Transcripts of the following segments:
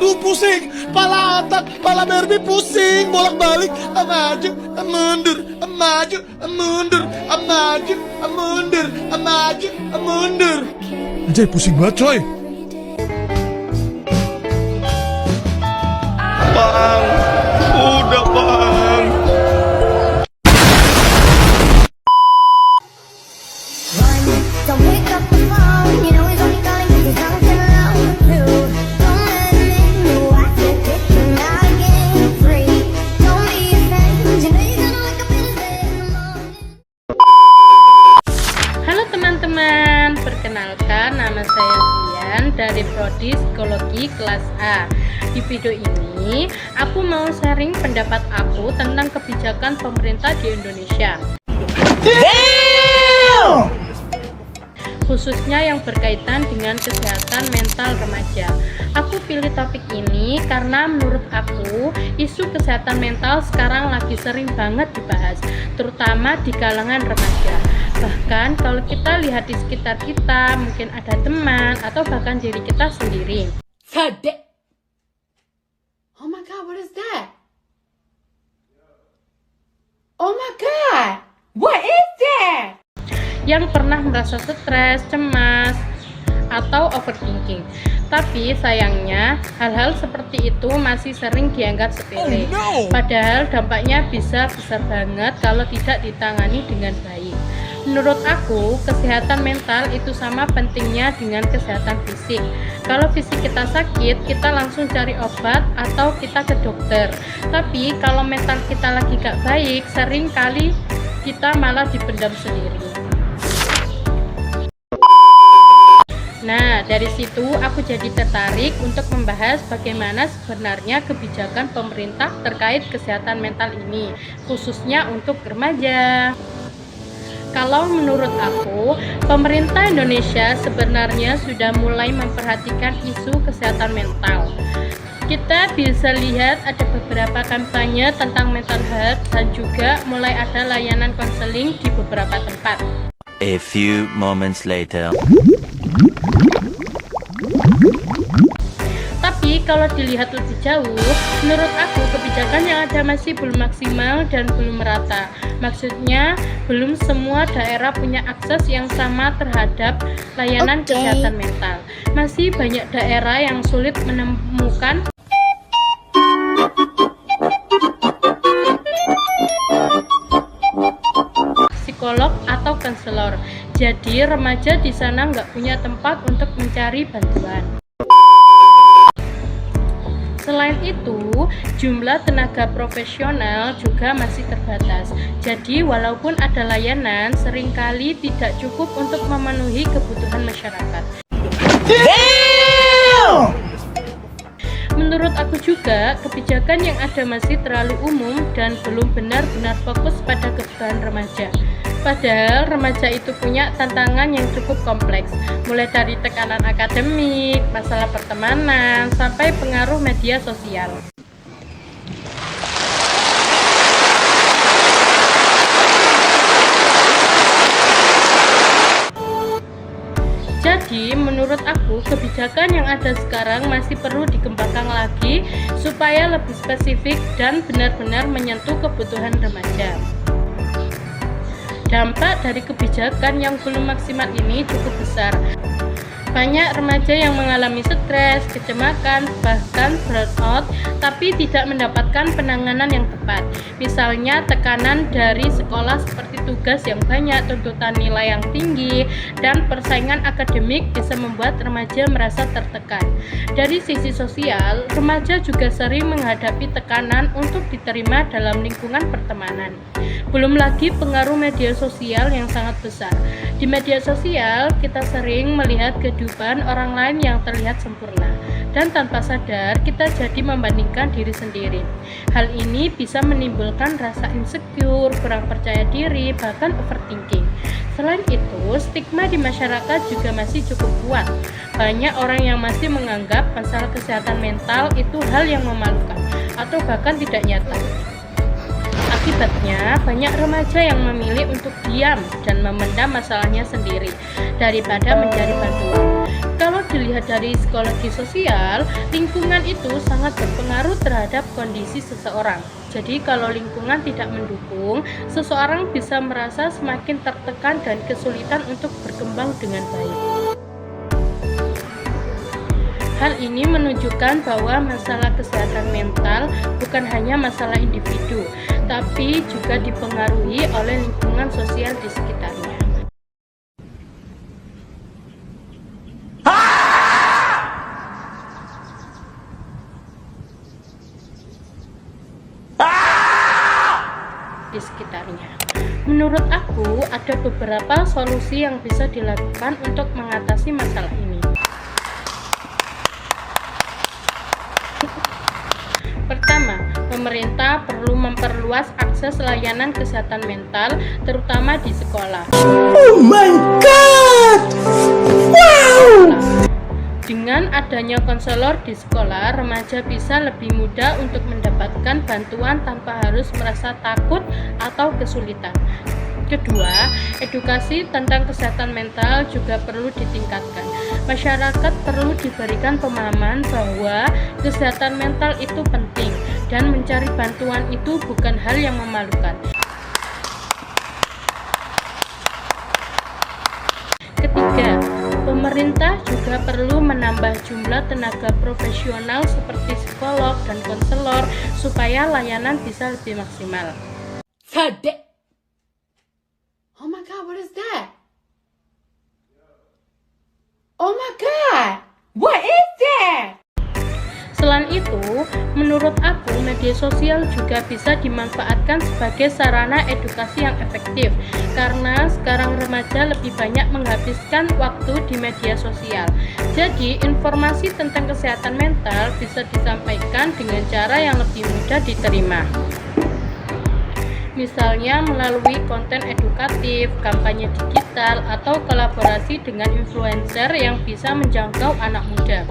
Aduh pusing, pala otak, pala Barbie pusing, bolak-balik, maju, mundur, maju, mundur, maju, mundur, maju, mundur. Anjay pusing banget coy. Bang, udah bang. Don't pick up the phone, you know he's only calling 'cause he's not alone too. Don't let him know I can't get you out again free. Don't be afraid, you know you're gonna wake up in his bed in the morning. Halo teman-teman, perkenalkan nama saya Zian dari Prodi Psikologi kelas A. Di video ini, aku mau sharing pendapat aku tentang kebijakan pemerintah di Indonesia. Khususnya yang berkaitan dengan kesehatan mental remaja. Aku pilih topik ini karena menurut aku isu kesehatan mental sekarang lagi sering banget dibahas, terutama di kalangan remaja. Bahkan kalau kita lihat di sekitar kita, mungkin ada teman atau bahkan diri kita sendiri. Oh my god, what is that? Oh my god, what is that? Yang pernah merasa stres, cemas, atau overthinking. Tapi sayangnya hal-hal seperti itu masih sering dianggap sepele. Padahal dampaknya bisa besar banget kalau tidak ditangani dengan baik. Menurut aku, kesehatan mental itu sama pentingnya dengan kesehatan fisik. Kalau fisik kita sakit, kita langsung cari obat atau kita ke dokter. Tapi kalau mental kita lagi gak baik, sering kali kita malah dipendam sendiri. Nah, dari situ aku jadi tertarik untuk membahas bagaimana sebenarnya kebijakan pemerintah terkait kesehatan mental ini, khususnya untuk remaja. Kalau menurut aku, pemerintah Indonesia sebenarnya sudah mulai memperhatikan isu kesehatan mental. Kita bisa lihat ada beberapa kampanye tentang mental health dan juga mulai ada layanan konseling di beberapa tempat. A few moments later. Tapi kalau dilihat lebih jauh, menurut aku kebijakan yang ada masih belum maksimal dan belum merata. Maksudnya, belum semua daerah punya akses yang sama terhadap layanan kesehatan mental. Masih banyak daerah yang sulit menemukan psikolog atau konselor. Jadi remaja di sana nggak punya tempat untuk mencari bantuan. Selain itu, jumlah tenaga profesional juga masih terbatas. Jadi walaupun ada layanan, seringkali tidak cukup untuk memenuhi kebutuhan masyarakat. Menurut aku juga, kebijakan yang ada masih terlalu umum dan belum benar-benar fokus pada kebutuhan remaja. Padahal remaja itu punya tantangan yang cukup kompleks, mulai dari tekanan akademik, masalah pertemanan, sampai pengaruh media sosial. Jadi, menurut aku, kebijakan yang ada sekarang masih perlu dikembangkan lagi supaya lebih spesifik dan benar-benar menyentuh kebutuhan remaja. Dampak dari kebijakan yang belum maksimal ini cukup besar. Banyak remaja yang mengalami stres, kecemasan, bahkan burnout, tapi tidak mendapatkan penanganan yang tepat. Misalnya tekanan dari sekolah seperti tugas yang banyak, tuntutan nilai yang tinggi, dan persaingan akademik bisa membuat remaja merasa tertekan. Dari sisi sosial, remaja juga sering menghadapi tekanan untuk diterima dalam lingkungan pertemanan. Belum lagi pengaruh media sosial yang sangat besar. Di media sosial, kita sering melihat kehidupan orang lain yang terlihat sempurna, dan tanpa sadar kita jadi membandingkan diri sendiri. Hal ini bisa menimbulkan rasa insecure, kurang percaya diri, bahkan overthinking. Selain itu, stigma di masyarakat juga masih cukup kuat. Banyak orang yang masih menganggap masalah kesehatan mental itu hal yang memalukan atau bahkan tidak nyata. Akibatnya, banyak remaja yang memilih untuk diam dan memendam masalahnya sendiri daripada mencari bantuan. Kalau dilihat dari psikologi sosial, lingkungan itu sangat berpengaruh terhadap kondisi seseorang. Jadi kalau lingkungan tidak mendukung, seseorang bisa merasa semakin tertekan dan kesulitan untuk berkembang dengan baik. Hal ini menunjukkan bahwa masalah kesehatan mental bukan hanya masalah individu, tapi juga dipengaruhi oleh lingkungan sosial di sekitarnya. Menurut aku, ada beberapa solusi yang bisa dilakukan untuk mengatasi masalah ini. Pertama, pemerintah perlu memperluas akses layanan kesehatan mental, terutama di sekolah. Oh my god! Wow! Dengan adanya konselor di sekolah, remaja bisa lebih mudah untuk mendapatkan bantuan tanpa harus merasa takut atau kesulitan. Kedua, edukasi tentang kesehatan mental juga perlu ditingkatkan. Masyarakat perlu diberikan pemahaman bahwa kesehatan mental itu penting dan mencari bantuan itu bukan hal yang memalukan. Ketiga, pemerintah juga perlu menambah jumlah tenaga profesional seperti psikolog dan konselor supaya layanan bisa lebih maksimal. Oh my god, what is that? Oh my god, what is that? Selain itu, menurut aku media sosial juga bisa dimanfaatkan sebagai sarana edukasi yang efektif karena sekarang remaja lebih banyak menghabiskan waktu di media sosial. Jadi, informasi tentang kesehatan mental bisa disampaikan dengan cara yang lebih mudah diterima. Misalnya melalui konten edukatif, kampanye digital, atau kolaborasi dengan influencer yang bisa menjangkau anak muda.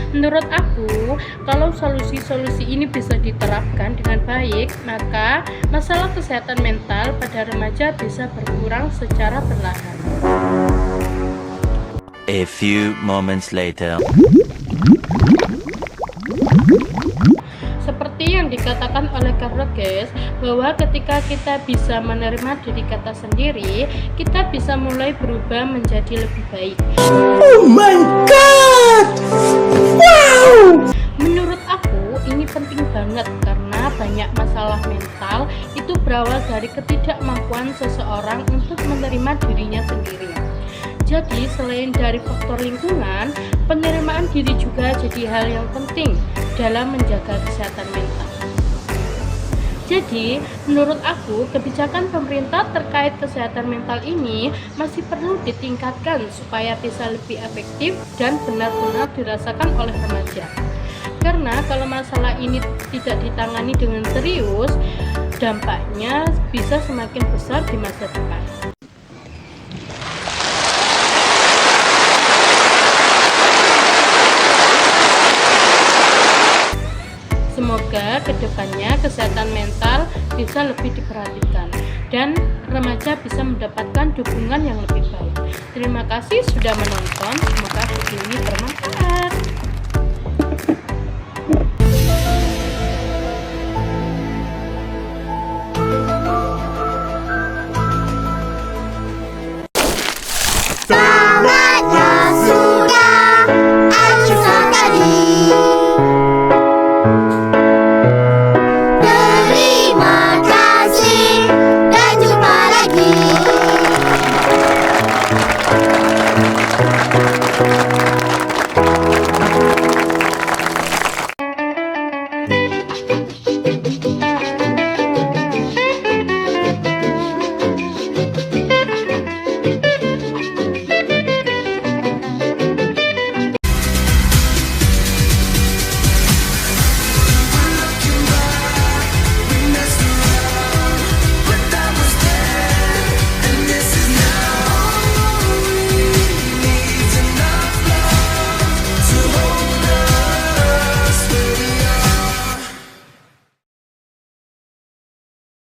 Menurut aku, kalau solusi-solusi ini bisa diterapkan dengan baik, maka masalah kesehatan mental pada remaja bisa berkurang secara perlahan. A few moments later. Seperti yang dikatakan oleh Carl Guest, bahwa ketika kita bisa menerima diri kita sendiri, kita bisa mulai berubah menjadi lebih baik. Oh my god! Wow! Menurut aku, ini penting banget karena banyak masalah mental itu berawal dari ketidakmampuan seseorang untuk menerima dirinya sendiri. Jadi, selain dari faktor lingkungan, penerimaan diri juga jadi hal yang penting dalam menjaga kesehatan mental. Jadi, menurut aku, kebijakan pemerintah terkait kesehatan mental ini masih perlu ditingkatkan supaya bisa lebih efektif dan benar-benar dirasakan oleh remaja. Karena kalau masalah ini tidak ditangani dengan serius, dampaknya bisa semakin besar di masa depan. Semoga kedepannya kesehatan mental bisa lebih diperhatikan dan remaja bisa mendapatkan dukungan yang lebih baik. Terima kasih sudah menonton, semoga video ini bermanfaat.